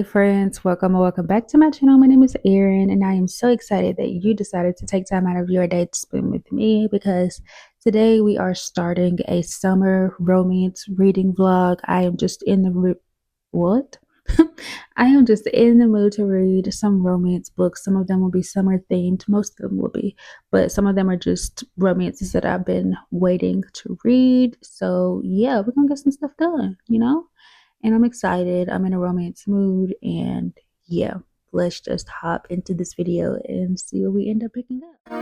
friends, welcome or welcome back to my channel. My name is Erin and I am so excited that you decided to take time out of your day to spend with me because today we are starting a summer romance reading vlog. I am just in the what? I am just in the mood to read some romance books. Some of them will be summer themed, most of them will be, but some of them are just romances that I've been waiting to read. So yeah, we're gonna get some stuff done. And I'm excited. I'm in a romance mood, and yeah, let's just hop into this video and see what we end up picking up.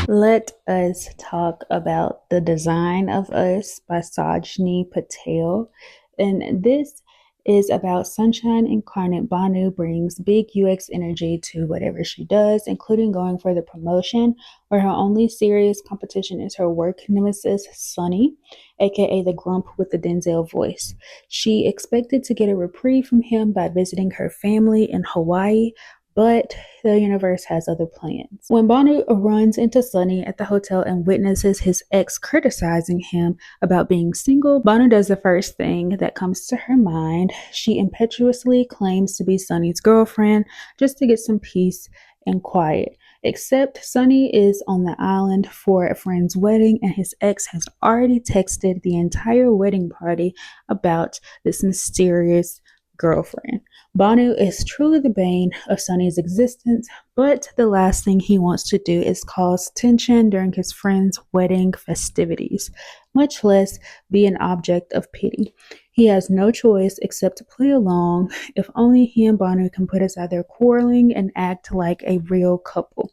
Let us talk about The Design of Us by Sajni Patel. And this is about sunshine incarnate Banu brings big UX energy to whatever she does, including going for the promotion, where her only serious competition is her work nemesis, Sunny, aka the grump with the Denzel voice. She expected to get a reprieve from him by visiting her family in Hawaii, but the universe has other plans. When Banu runs into Sunny at the hotel and witnesses his ex criticizing him about being single, Banu does the first thing that comes to her mind. She impetuously claims to be Sunny's girlfriend just to get some peace and quiet. Except Sunny is on the island for a friend's wedding, and his ex has already texted the entire wedding party about this mysterious girlfriend. Banu is truly the bane of Sunny's existence, but the last thing he wants to do is cause tension during his friend's wedding festivities, much less be an object of pity. He has no choice except to play along. If only he and Banu can put aside their quarreling and act like a real couple.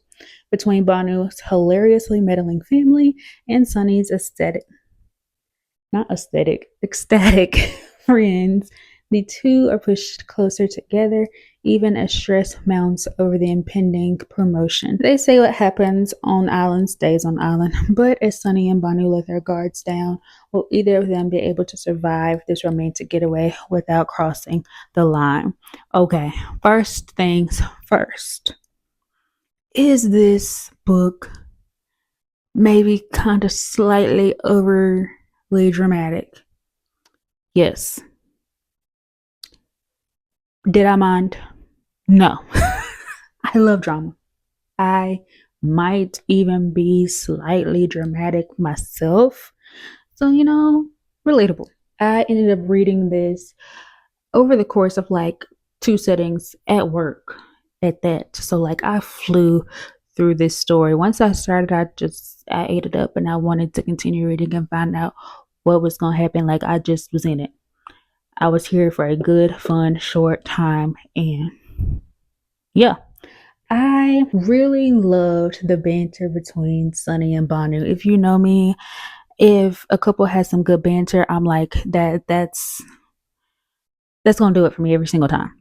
Between Banu's hilariously meddling family and Sunny's ecstatic friends, the two are pushed closer together, even as stress mounts over the impending promotion. They say what happens on island stays on island, but as Sunny and Banu let their guards down, will either of them be able to survive this romantic getaway without crossing the line? Okay, first things first. Is this book maybe kind of slightly overly dramatic? Yes. Did I mind? No. I love drama. I might even be slightly dramatic myself. So, relatable. I ended up reading this over the course of like 2 settings at work at that. So like I flew through this story. Once I started, I ate it up and I wanted to continue reading and find out what was gonna happen. Like I just was in it. I was here for a good, fun, short time, and yeah. I really loved the banter between Sunny and Banu. If you know me, if a couple has some good banter, I'm like that's gonna do it for me every single time.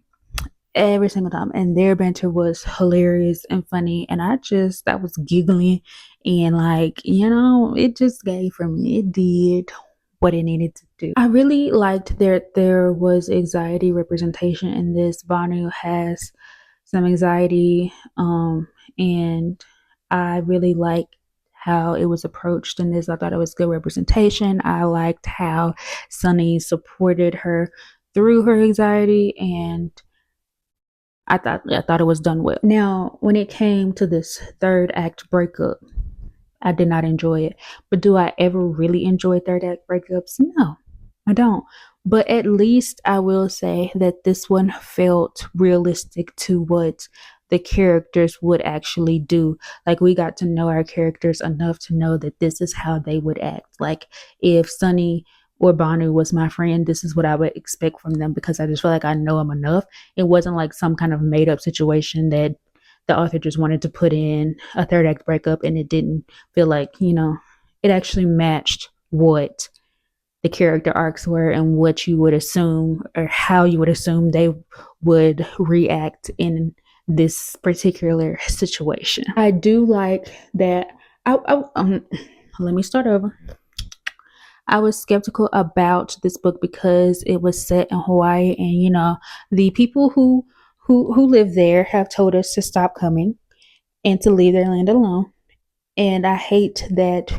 Every single time. And their banter was hilarious and funny. And I was giggling and like, it just gave for me. It did what it needed to do. I really liked there was anxiety representation in this. Banu has some anxiety, and I really liked how it was approached in this. I thought it was good representation. I liked how Sunny supported her through her anxiety, and I thought it was done well. Now, when it came to this third act breakup, I did not enjoy it. But do I ever really enjoy third act breakups? No, I don't. But at least I will say that this one felt realistic to what the characters would actually do. Like we got to know our characters enough to know that this is how they would act. Like if Sunny or Banu was my friend, this is what I would expect from them because I just feel like I know them enough. It wasn't like some kind of made up situation that the author just wanted to put in a third act breakup and it didn't feel like, it actually matched what the character arcs were and what you would assume or how you would assume they would react in this particular situation. I do like that. Let me start over. I was skeptical about this book because it was set in Hawaii, and the people who live there have told us to stop coming and to leave their land alone. And I hate that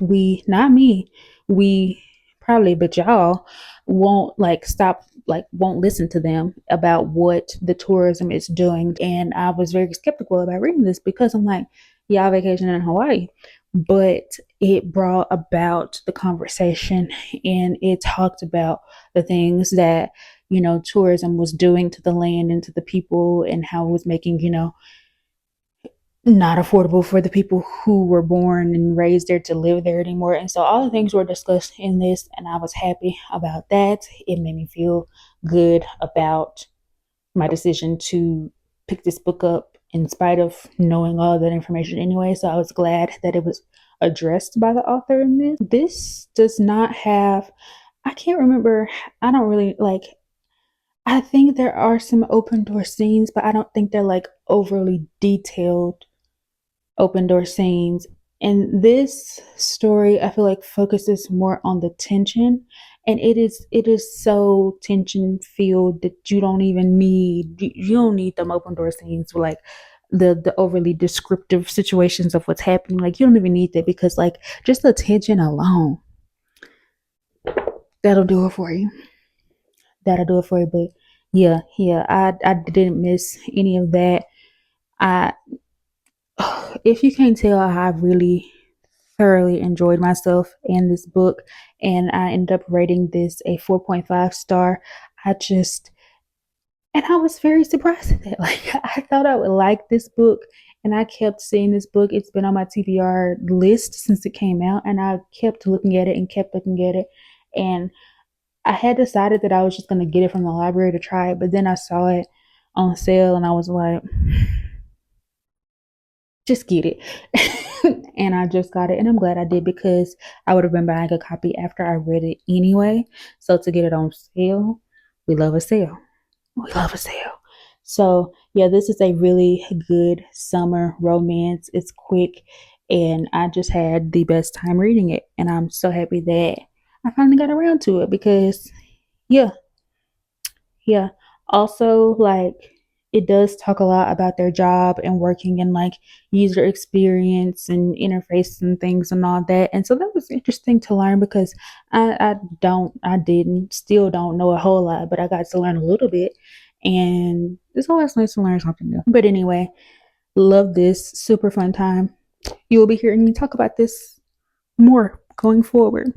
not me, we probably, but y'all won't won't listen to them about what the tourism is doing. And I was very skeptical about reading this because I'm like, y'all vacation in Hawaii. But it brought about the conversation, and it talked about the things that, tourism was doing to the land and to the people, and how it was making, not affordable for the people who were born and raised there to live there anymore. And so all the things were discussed in this, and I was happy about that. It made me feel good about my decision to pick this book up in spite of knowing all of that information anyway. So I was glad that it was addressed by the author in this. This does not have, I can't remember, I don't really like, I think there are some open door scenes, but I don't think they're like overly detailed open door scenes. And this story, I feel like, focuses more on the tension, and it is so tension filled that you don't need them open door scenes with like the overly descriptive situations of what's happening. Like, you don't even need that, because like just the tension alone, that'll do it for you. That'll do it for you. But yeah, I didn't miss any of that. I If you can't tell, I really thoroughly enjoyed myself in this book, and I ended up rating this a 4.5 star. I just, and I was very surprised at that. Like, I thought I would like this book, and I kept seeing this book. It's been on my TBR list since it came out, and I kept looking at it and kept looking at it. And I had decided that I was just going to get it from the library to try it, but then I saw it on sale, and I was like, just get it. And I just got it, and I'm glad I did, because I would have been buying a copy after I read it anyway. So to get it on sale, we love a sale. We love a sale. So yeah, this is a really good summer romance. It's quick, and I just had the best time reading it, and I'm so happy that I finally got around to it, because yeah, yeah. Also, like, it does talk a lot about their job and working and like user experience and interface and things and all that. And so that was interesting to learn, because I didn't, still don't know a whole lot, but I got to learn a little bit. And it's always nice to learn something new. But anyway, love this. Super fun time. You will be hearing me talk about this more going forward.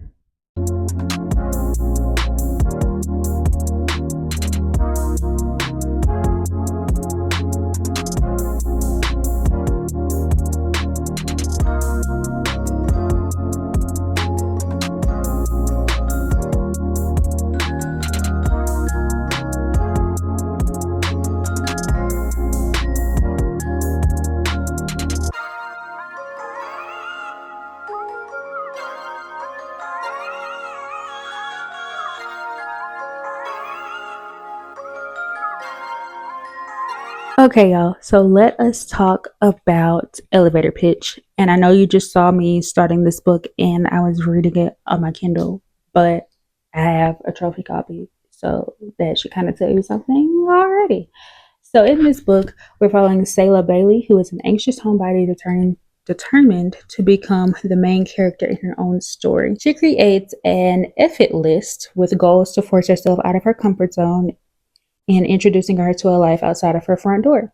Okay, y'all. So let us talk about elevator pitch. And I know you just saw me starting this book and I was reading it on my Kindle, but I have a trophy copy. So that should kind of tell you something already. So in this book, we're following Selah Bailey, who is an anxious homebody determined to become the main character in her own story. She creates an effort list with goals to force herself out of her comfort zone and introducing her to a life outside of her front door.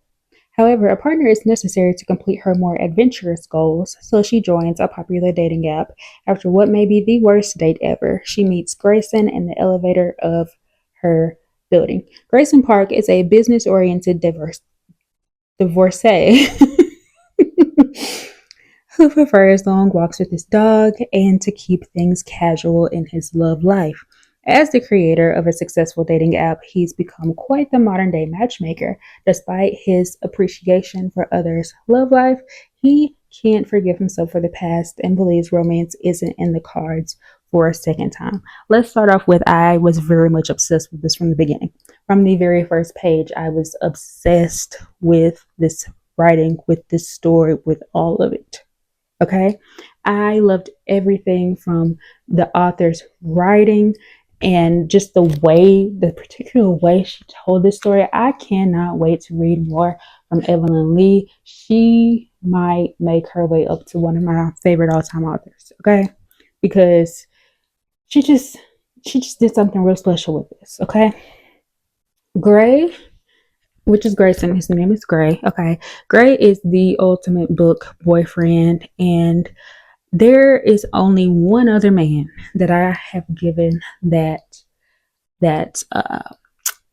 However, a partner is necessary to complete her more adventurous goals, so she joins a popular dating app. After what may be the worst date ever, she meets Grayson in the elevator of her building. Grayson Park is a business oriented divorcee who prefers long walks with his dog and to keep things casual in his love life. As the creator of a successful dating app, he's become quite the modern day matchmaker. Despite his appreciation for others' love life, he can't forgive himself for the past and believes romance isn't in the cards for a second time. Let's start off with I was very much obsessed with this from the beginning. From the very first page, I was obsessed with this writing, with this story, with all of it. Okay. I loved everything from the author's writing and just the particular way she told this story. I cannot wait to read more from Evelyn Lee. She might make her way up to one of my favorite all-time authors. Okay. Because she just she just did something real special with this. Okay. Gray, which is Grayson, his name is Gray. Okay. Gray is the ultimate book boyfriend, and there is only one other man that I have given that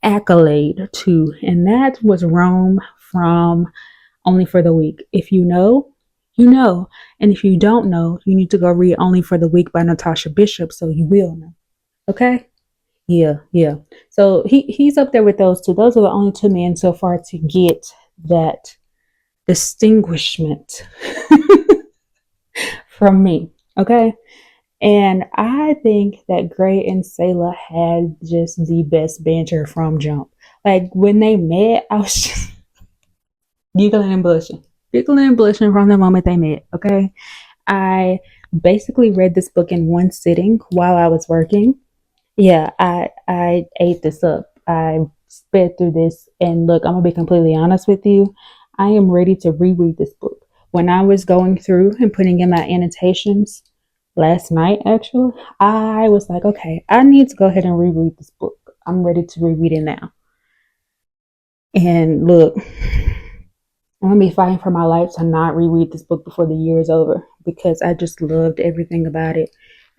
accolade to, and that was Rome from Only for the Weak. If you know, you know, and if you don't know, you need to go read Only for the Weak by Natasha Bishop, so you will know. Okay? Yeah, yeah. So he's up there with those two. Those are the only two men so far to get that distinguishment from me. Okay? And I think that Gray and Selah had just the best banter from jump. Like when they met, I was just giggling and blushing. Giggling and blushing from the moment they met. Okay. I basically read this book in one sitting while I was working. Yeah, I ate this up. I sped through this, and look, I'm gonna be completely honest with you. I am ready to reread this book. When I was going through and putting in my annotations last night, actually, I was like, okay, I need to go ahead and reread this book. I'm ready to reread it now. And look, I'm gonna be fighting for my life to not reread this book before the year is over because I just loved everything about it,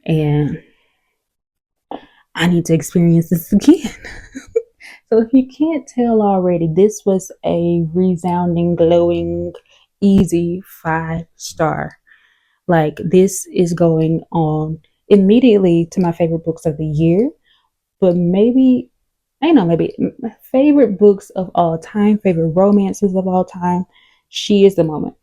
and I need to experience this again. So if you can't tell already, this was a resounding, glowing, easy 5 star. Like this is going on immediately to my favorite books of the year, but maybe I know maybe my favorite books of all time, favorite romances of all time. She is the moment.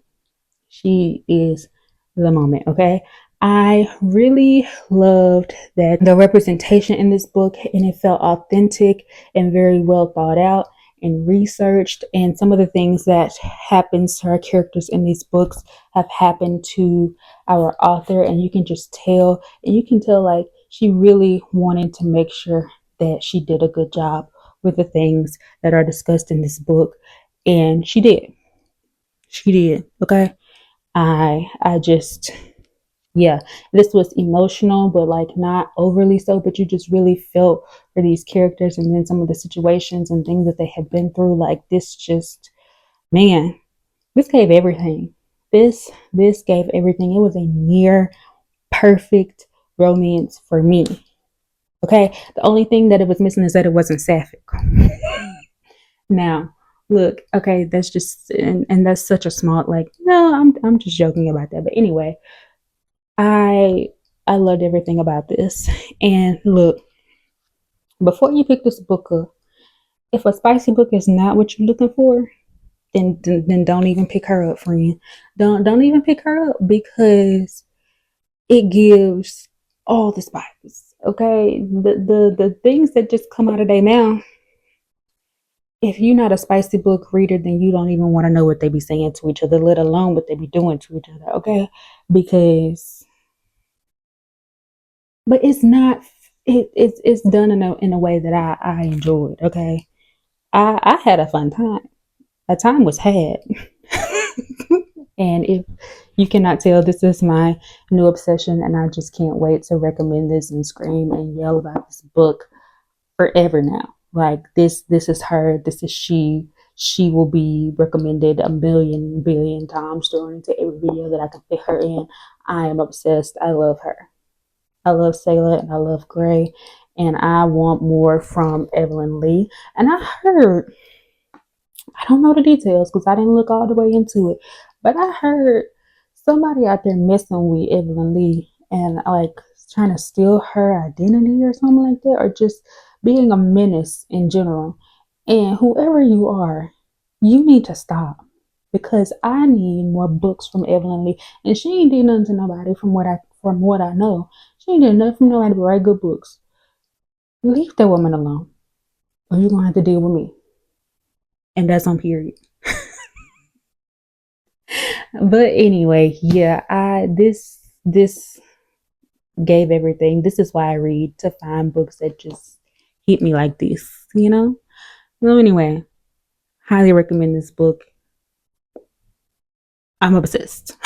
She is the moment, okay? I really loved that the representation in this book, and it felt authentic and very well thought out and researched, and some of the things that happens to our characters in these books have happened to our author, and you can just tell, and you can tell like she really wanted to make sure that she did a good job with the things that are discussed in this book, and she did, okay? I just, yeah, this was emotional, but like not overly so, but you just really felt for these characters and then some of the situations and things that they had been through. Like this just, man, this gave everything. This gave everything. It was a near perfect romance for me. Okay. The only thing that it was missing is that it wasn't sapphic. Now, look, okay, that's just and that's such a small like, no, I'm just joking about that. But anyway, I I loved everything about this. And look, before you pick this book up, if a spicy book is not what you're looking for, then don't even pick her up, friend. Don't even pick her up because it gives all the spice. Okay, the things that just come out of their mouth. If you're not a spicy book reader, then you don't even want to know what they be saying to each other, let alone what they be doing to each other. Okay, because but it's not it's done in a way that I enjoyed. Okay, I had a fun time. A time was had. And if you cannot tell, this is my new obsession, and I just can't wait to recommend this and scream and yell about this book forever now. Like this is her, this is she will be recommended a million billion times thrown into every video that I can fit her in. I am obsessed. I love her. I love Selah and I love Gray, and I want more from Evelyn Lee. And I don't know the details because I didn't look all the way into it, but I heard somebody out there messing with Evelyn Lee and like trying to steal her identity or something like that, or just being a menace in general. And whoever you are, you need to stop because I need more books from Evelyn Lee. And she ain't did nothing to nobody from what I know. She She ain't getting nothing from nobody but write good books. Leave that woman alone, or you're gonna have to deal with me. And that's on period. But anyway, yeah, I this gave everything. This is why I read, to find books that just hit me like this, you know? So anyway, highly recommend this book. I'm obsessed.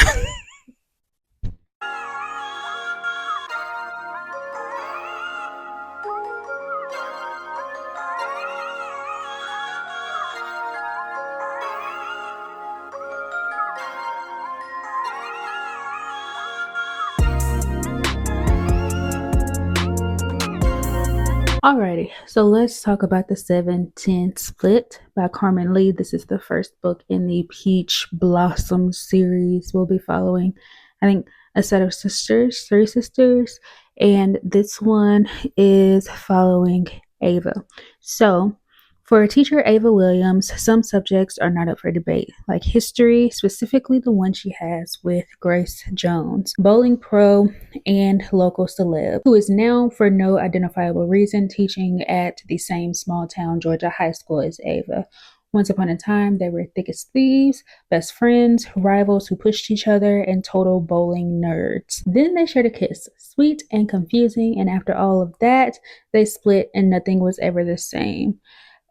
Alrighty, so let's talk about the 7-10 split by Karmen Lee. This is the first book in the Peach Blossom series. We'll be following, I think, a set of sisters, three sisters, and this one is following Ava. So, for teacher Ava Williams, some subjects are not up for debate, like history, specifically the one she has with Grace Jones, bowling pro, and local celeb, who is now, for no identifiable reason, teaching at the same small town Georgia high school as Ava. Once upon a time, they were thick as thieves, best friends, rivals who pushed each other, and total bowling nerds. Then they shared a kiss, sweet and confusing, and after all of that, they split and nothing was ever the same.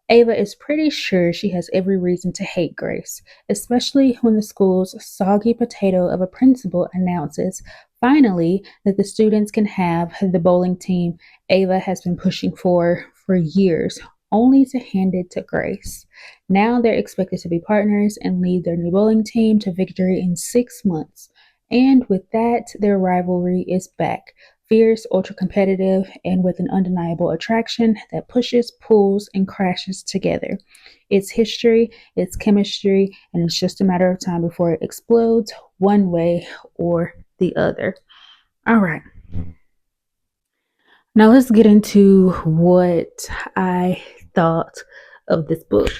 Ava is pretty sure she has every reason to hate Grace, especially when the school's soggy potato of a principal announces, finally, that the students can have the bowling team Ava has been pushing for years, only to hand it to Grace. Now they're expected to be partners and lead their new bowling team to victory in 6 months. And with that, their rivalry is back, fierce, ultra competitive, and with an undeniable attraction that pushes, pulls, and crashes together. It's history, it's chemistry, and it's just a matter of time before it explodes one way or the other. All right. Now let's get into what I thought of this book.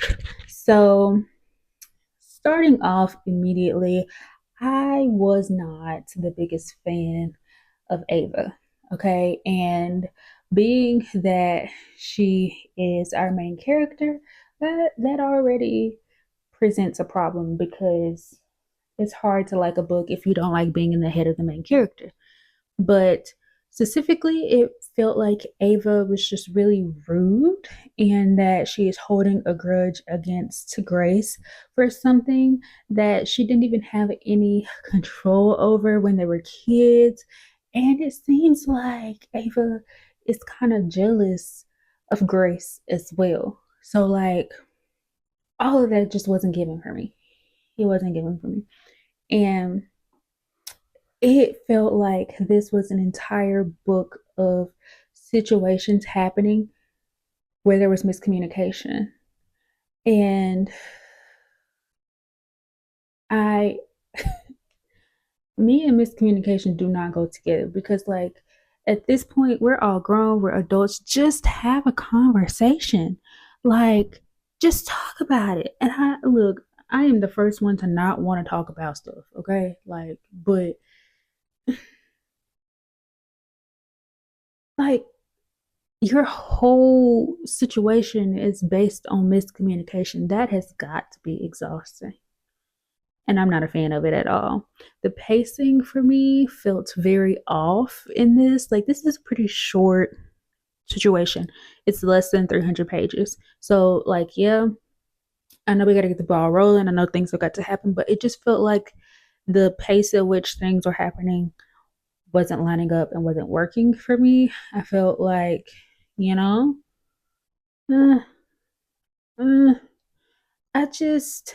So, starting off immediately, I was not the biggest fan of Ava. Okay. And being that she is our main character, that already presents a problem because it's hard to like a book if you don't like being in the head of the main character. But specifically, it felt like Ava was just really rude and that she is holding a grudge against Grace for something that she didn't even have any control over when they were kids. And it seems like Ava is kind of jealous of Grace as well. So, like, all of that just wasn't given for me. It wasn't given for me. And it felt like this was an entire book of situations happening where there was miscommunication. And I, me and miscommunication do not go together because, like, at this point, we're all grown, we're adults. Just have a conversation. Like, just talk about it. And look, I am the first one to not want to talk about stuff, okay? Like, but, like, your whole situation is based on miscommunication. That has got to be exhausting. And I'm not a fan of it at all. The pacing for me felt very off in this. Like, this is a pretty short situation. It's less than 300 pages. So, like, yeah, I know we got to get the ball rolling. I know things have got to happen, but it just felt like the pace at which things were happening wasn't lining up and wasn't working for me. I felt like, you know, uh, uh, I just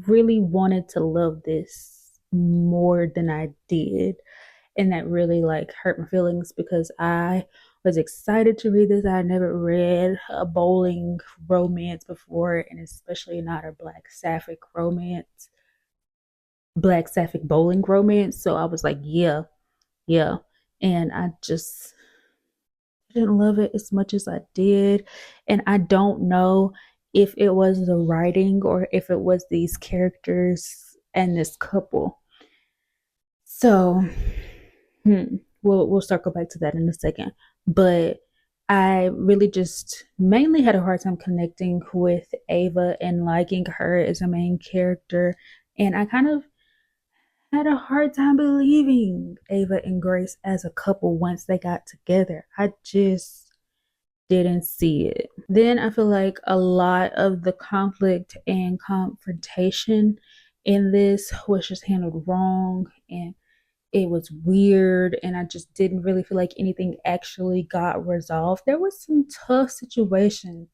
really wanted to love this more than I did. And that really like hurt my feelings because I was excited to read this. I had never read a bowling romance before, and especially not a black sapphic bowling romance. So I was like, yeah, yeah. And I just didn't love it as much as I did. And I don't know if it was the writing or if it was these characters and this couple. So, we'll circle back to that in a second. But I really just mainly had a hard time connecting with Ava and liking her as a main character. And I kind of had a hard time believing Ava and Grace as a couple once they got together. I just didn't see it. Then I feel like a lot of the conflict and confrontation in this was just handled wrong, and it was weird, and I just didn't really feel like anything actually got resolved. There was some tough situations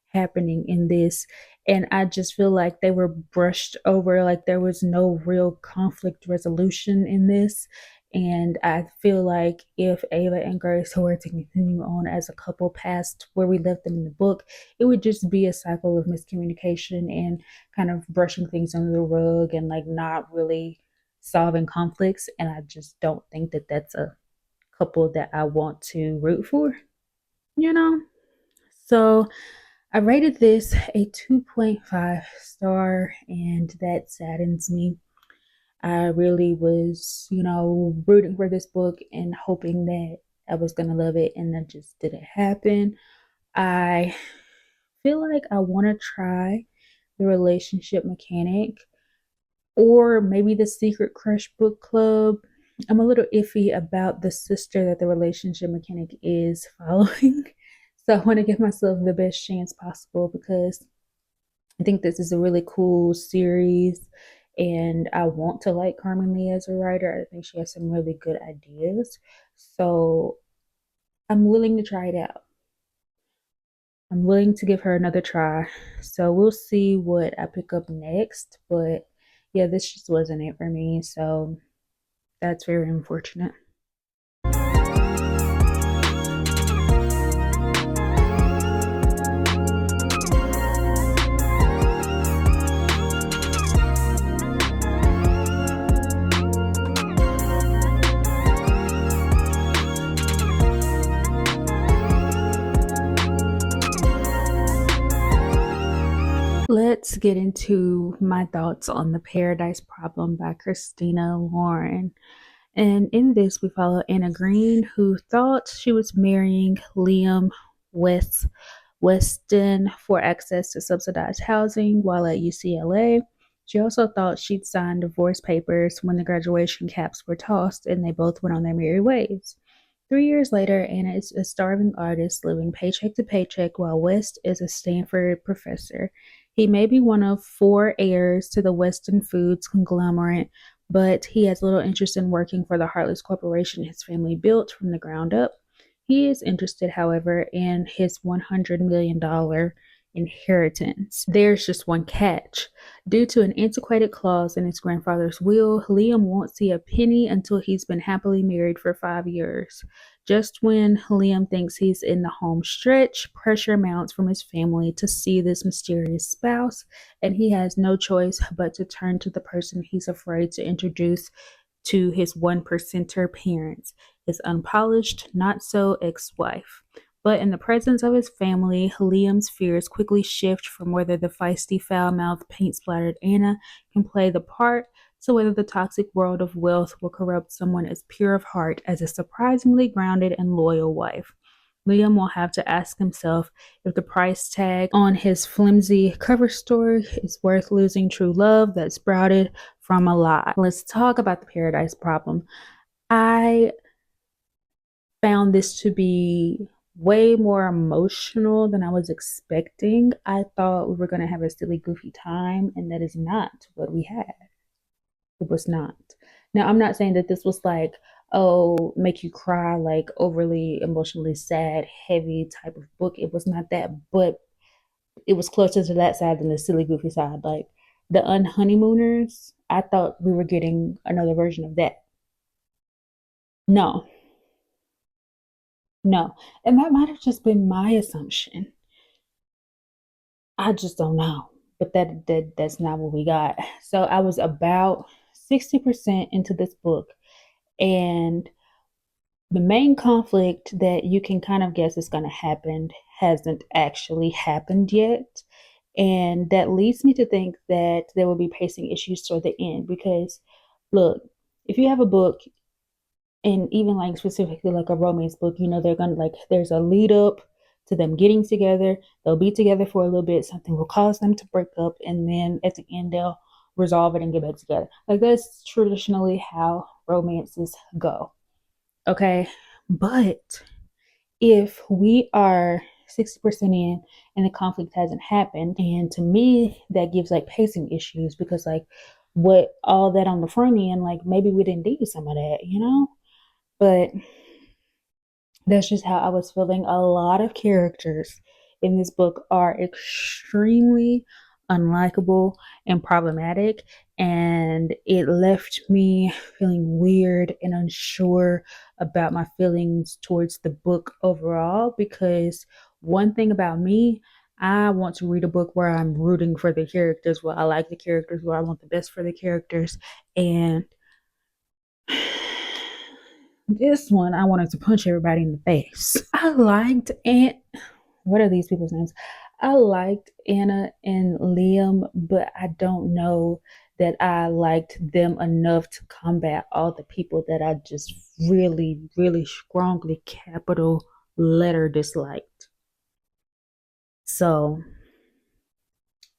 happening in this, and I just feel like they were brushed over, like there was no real conflict resolution in this. And I feel like if Ava and Grace were to continue on as a couple past where we left them in the book, it would just be a cycle of miscommunication and kind of brushing things under the rug and like not really solving conflicts. And I just don't think that that's a couple that I want to root for, you know? So I rated this a 2.5 star, and that saddens me. I really was, rooting for this book and hoping that I was going to love it, and that just didn't happen. I feel like I want to try the relationship mechanic or maybe the Secret Crush book club. I'm a little iffy about the sister that the relationship mechanic is following. So I want to give myself the best chance possible because I think this is a really cool series and I want to like Karmen Lee as a writer. I think she has some really good ideas. So I'm willing to try it out. I'm willing to give her another try. So we'll see what I pick up next. But yeah, this just wasn't it for me. So that's very unfortunate. Let's get into my thoughts on The Paradise Problem by Christina Lauren. And in this, we follow Anna Green, who thought she was marrying Liam West Weston for access to subsidized housing while at UCLA. She also thought she'd signed divorce papers when the graduation caps were tossed and they both went on their merry ways. 3 years later, Anna is a starving artist living paycheck to paycheck while West is a Stanford professor. He may be one of four heirs to the Weston Foods conglomerate, but he has little interest in working for the heartless corporation his family built from the ground up. He is interested, however, in his $100 million inheritance. There's just one catch. Due to an antiquated clause in his grandfather's will, Liam won't see a penny until he's been happily married for 5 years. Just when Liam thinks he's in the home stretch, pressure mounts from his family to see this mysterious spouse, and he has no choice but to turn to the person he's afraid to introduce to his one percenter parents, his unpolished, not so ex wife. But in the presence of his family, Liam's fears quickly shift from whether the feisty, foul mouthed, paint splattered Anna can play the part to whether the toxic world of wealth will corrupt someone as pure of heart as a surprisingly grounded and loyal wife. Liam will have to ask himself if the price tag on his flimsy cover story is worth losing true love that sprouted from a lie. Let's talk about the Paradise Problem. I found this to be way more emotional than I was expecting. I thought we were going to have a silly, goofy time, and that is not what we had. It was not. Now, I'm not saying that this was like, oh, make you cry, like overly emotionally sad, heavy type of book. It was not that, but it was closer to that side than the silly, goofy side. Like the Unhoneymooners, I thought we were getting another version of that. No, no. And that might have just been my assumption. I just don't know. But that's not what we got. So I was about 60% into this book, and the main conflict that you can kind of guess is going to happen hasn't actually happened yet. And that leads me to think that there will be pacing issues toward the end because, look, if you have a book And even like specifically like a romance book, they're gonna like there's a lead up to them getting together. They'll be together for a little bit, something will cause them to break up, and then at the end they'll resolve it and get back together. Like that's traditionally how romances go. Okay. But if we are 60% in and the conflict hasn't happened, and to me that gives like pacing issues because like what all that on the front end, like maybe we didn't need some of that. But that's just how I was feeling. A lot of characters in this book are extremely unlikable and problematic, and it left me feeling weird and unsure about my feelings towards the book overall. Because one thing about me, I want to read a book where I'm rooting for the characters, where I like the characters, where I want the best for the characters. And this one, I wanted to punch everybody in the face. I liked what are these people's names? I liked Anna and Liam, but I don't know that I liked them enough to combat all the people that I just really, really strongly capital letter disliked. So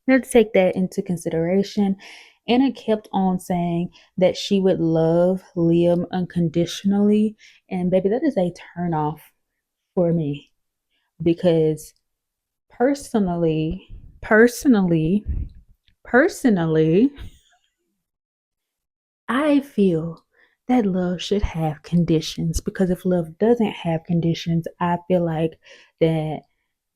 let's take that into consideration. Anna kept on saying that she would love Liam unconditionally. And baby, that is a turn off for me because personally, personally, personally, I feel that love should have conditions because if love doesn't have conditions, I feel like that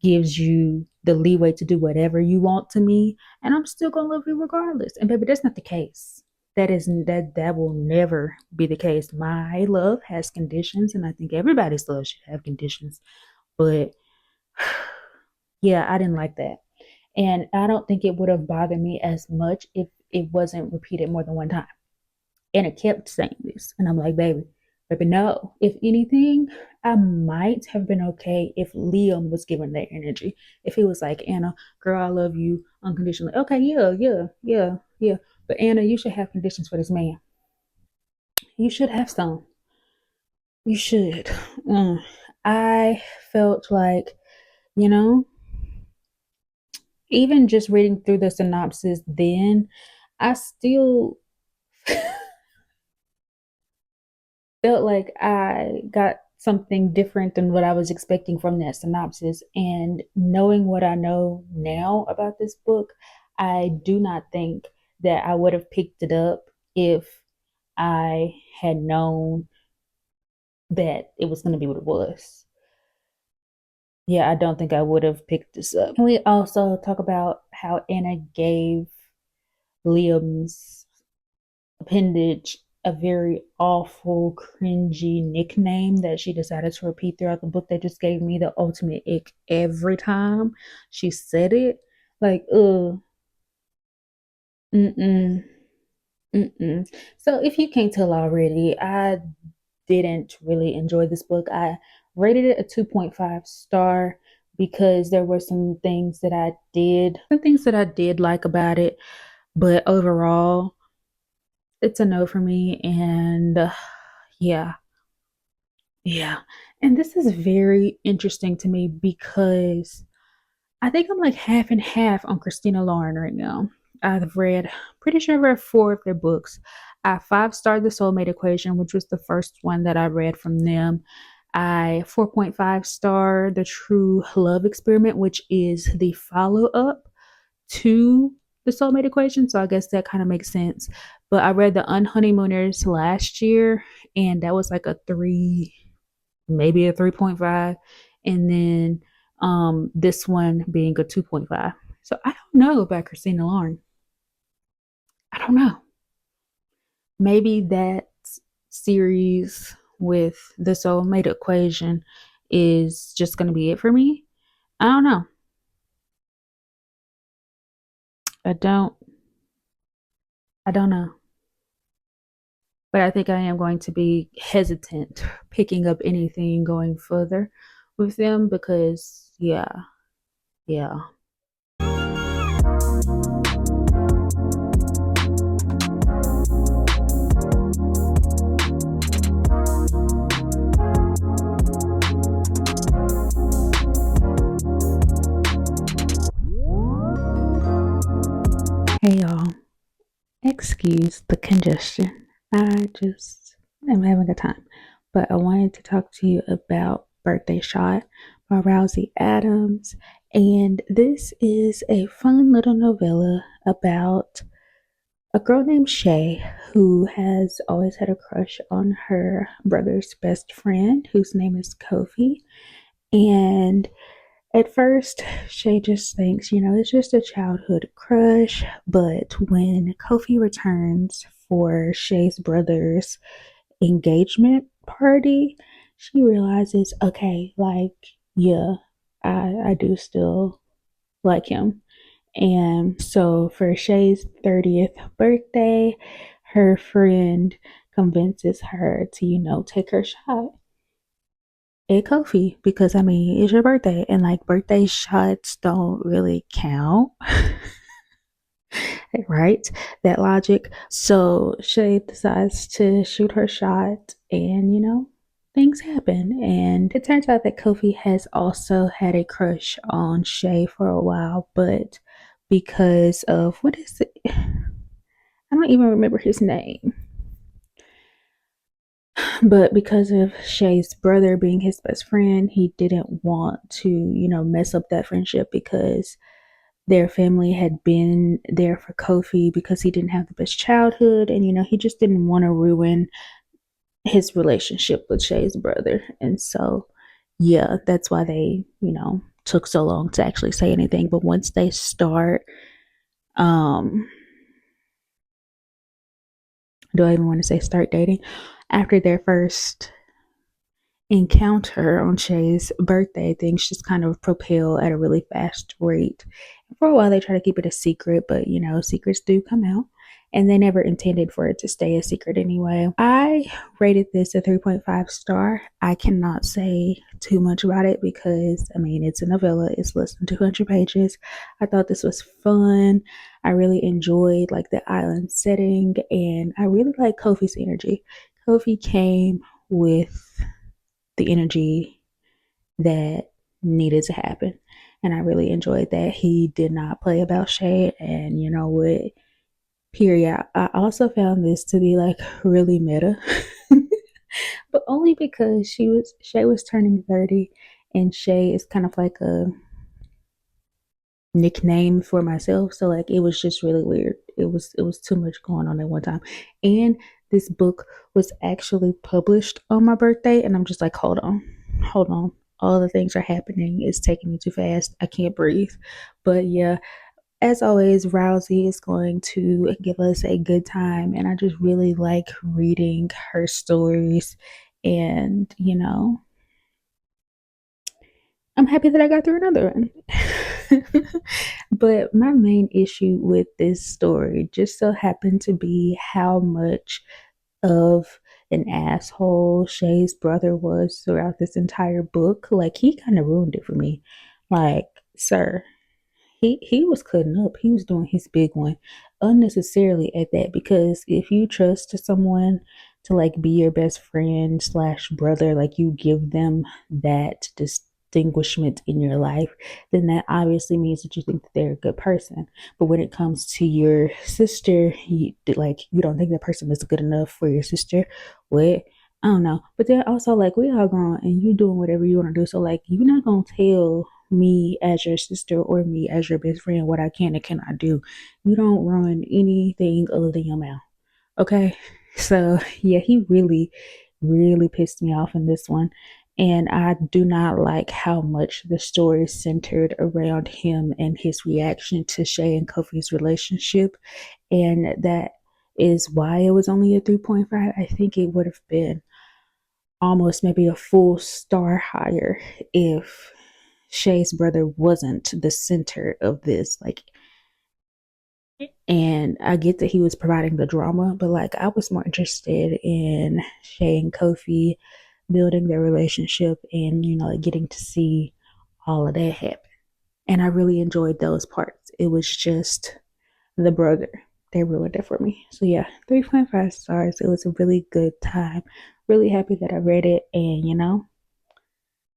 gives you the leeway to do whatever you want to me, and I'm still gonna love you regardless. And baby, that's not the case. That will never be the case. My love has conditions, and I think everybody's love should have conditions. But yeah, I didn't like that. And I don't think it would have bothered me as much if it wasn't repeated more than one time. And it kept saying this. And I'm like, baby, no. If anything, I might have been okay if Liam was given that energy. If he was like, Anna, girl, I love you unconditionally. Okay, yeah. But Anna, you should have conditions for this man. You should have some. You should. I felt like, you know, even just reading through the synopsis then, I still felt like I got something different than what I was expecting from that synopsis. And knowing what I know now about this book, I do not think that I would have picked it up if I had known that it was going to be what it was. Yeah, I don't think I would have picked this up. Can we also talk about how Anna gave Liam's appendage a very awful, cringy nickname that she decided to repeat throughout the book that just gave me the ultimate ick every time she said it. Like, mm-mm, mm-mm. So if you can't tell already, I didn't really enjoy this book. I rated it a 2.5 star because there were some things that I did like about it, but overall, it's a no for me. And yeah, yeah. And this is very interesting to me because I think I'm like half and half on Christina Lauren right now. Pretty sure I've read four of their books. I five-starred The Soulmate Equation, which was the first one that I read from them. I 4.5 star The True Love Experiment, which is the follow up to The Soulmate Equation. So I guess that kind of makes sense. But I read The Unhoneymooners last year, and that was like a three, maybe a 3.5. And then this one being a 2.5. So I don't know about Christina Lauren. I don't know. Maybe that series with the soulmate equation is just going to be it for me. I don't know. I don't. I don't know. But I think I am going to be hesitant picking up anything going further with them because, yeah. excuse the congestion. I just am having a time. But I wanted to talk to you about Birthday Shot by Rousey Adams. And this is a fun little novella about a girl named Shay who has always had a crush on her brother's best friend, whose name is Kofi. And at first, Shay just thinks, it's just a childhood crush. But when Kofi returns for Shay's brother's engagement party, she realizes, okay, like, yeah, I do still like him. And so for Shay's 30th birthday, her friend convinces her to, take her shot at Kofi because I mean, it's your birthday and like birthday shots don't really count, right? That logic. So Shay decides to shoot her shot and, things happen. And it turns out that Kofi has also had a crush on Shay for a while, but because of what is it? I don't even remember his name. But because of Shay's brother being his best friend, he didn't want to, mess up that friendship because their family had been there for Kofi because he didn't have the best childhood. And, he just didn't want to ruin his relationship with Shay's brother. And so, yeah, that's why they, took so long to actually say anything. But once they start, um, do I even want to say start dating? After their first encounter on Shay's birthday, things just kind of propel at a really fast rate. For a while, they try to keep it a secret, but secrets do come out. And they never intended for it to stay a secret anyway. I rated this a 3.5 star. I cannot say too much about it because, I mean, it's a novella. It's less than 200 pages. I thought this was fun. I really enjoyed like the island setting and I really like Kofi's energy. Kofi came with the energy that needed to happen. And I really enjoyed that. He did not play about Shay. And you know what? Period. I also found this to be like really meta. But only because Shay was turning 30 and Shay is kind of like a nickname for myself. So like it was just really weird. It was too much going on at one time. And this book was actually published on my birthday and I'm just like, hold on. Hold on. All the things are happening. It's taking me too fast. I can't breathe. But yeah, as always, Rousey is going to give us a good time and I just really like reading her stories and I'm happy that I got through another one. But my main issue with this story just so happened to be how much of an asshole Shay's brother was throughout this entire book. Like, he kind of ruined it for me. Like, sir, he was cutting up. He was doing his big one unnecessarily at that because if you trust someone to like be your best friend slash brother, like you give them that distinguishment in your life, then that obviously means that you think that they're a good person. But when it comes to your sister, you don't think that person is good enough for your sister. What? I don't know. But then also like we all grown and you doing whatever you want to do. So like you're not gonna tell me as your sister or me as your best friend what I can and cannot do. You don't run anything other than your mouth. Okay. So yeah, he really, really pissed me off in this one. And I do not like how much the story is centered around him and his reaction to Shay and Kofi's relationship. And that is why it was only a 3.5. I think it would have been almost maybe a full star higher if Shay's brother wasn't the center of this. Like, and I get that he was providing the drama, but like, I was more interested in Shay and Kofi building their relationship and, like getting to see all of that happen. And I really enjoyed those parts. It was just the brother. They ruined it for me. So yeah, 3.5 stars. It was a really good time. Really happy that I read it. And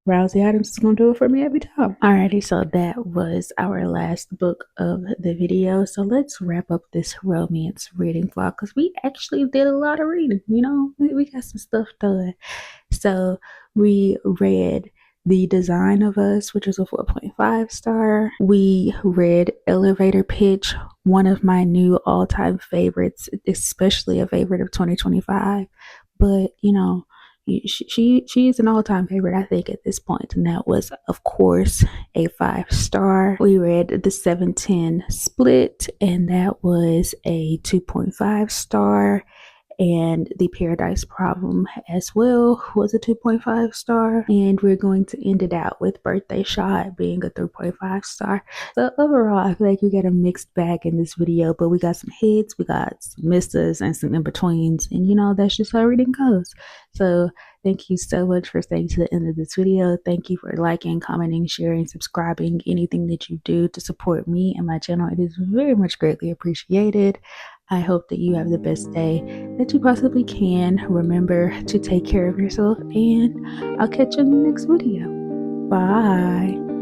Rilzy Adams is gonna do it for me every time. Alrighty, so that was our last book of the video. So let's wrap up this romance reading vlog because we actually did a lot of reading. You know, we got some stuff done. So we read The Design of Us, which is a 4.5 star. We read Elevator Pitch, one of my new all-time favorites, especially a favorite of 2025. But you know, she is an all-time favorite, I think, at this point, and that was, of course, a 5 star. We read The 710 Split, and that was a 2.5 star. And The Paradise Problem as well was a 2.5 star. And we're going to end it out with Birthday Shot being a 3.5 star. So overall, I feel like we got a mixed bag in this video, but we got some hits, we got some misses, and some in-betweens. And you know, that's just how reading goes. So thank you so much for staying to the end of this video. Thank you for liking, commenting, sharing, subscribing, anything that you do to support me and my channel. It is very much greatly appreciated. I hope that you have the best day that you possibly can. Remember to take care of yourself, and I'll catch you in the next video. Bye.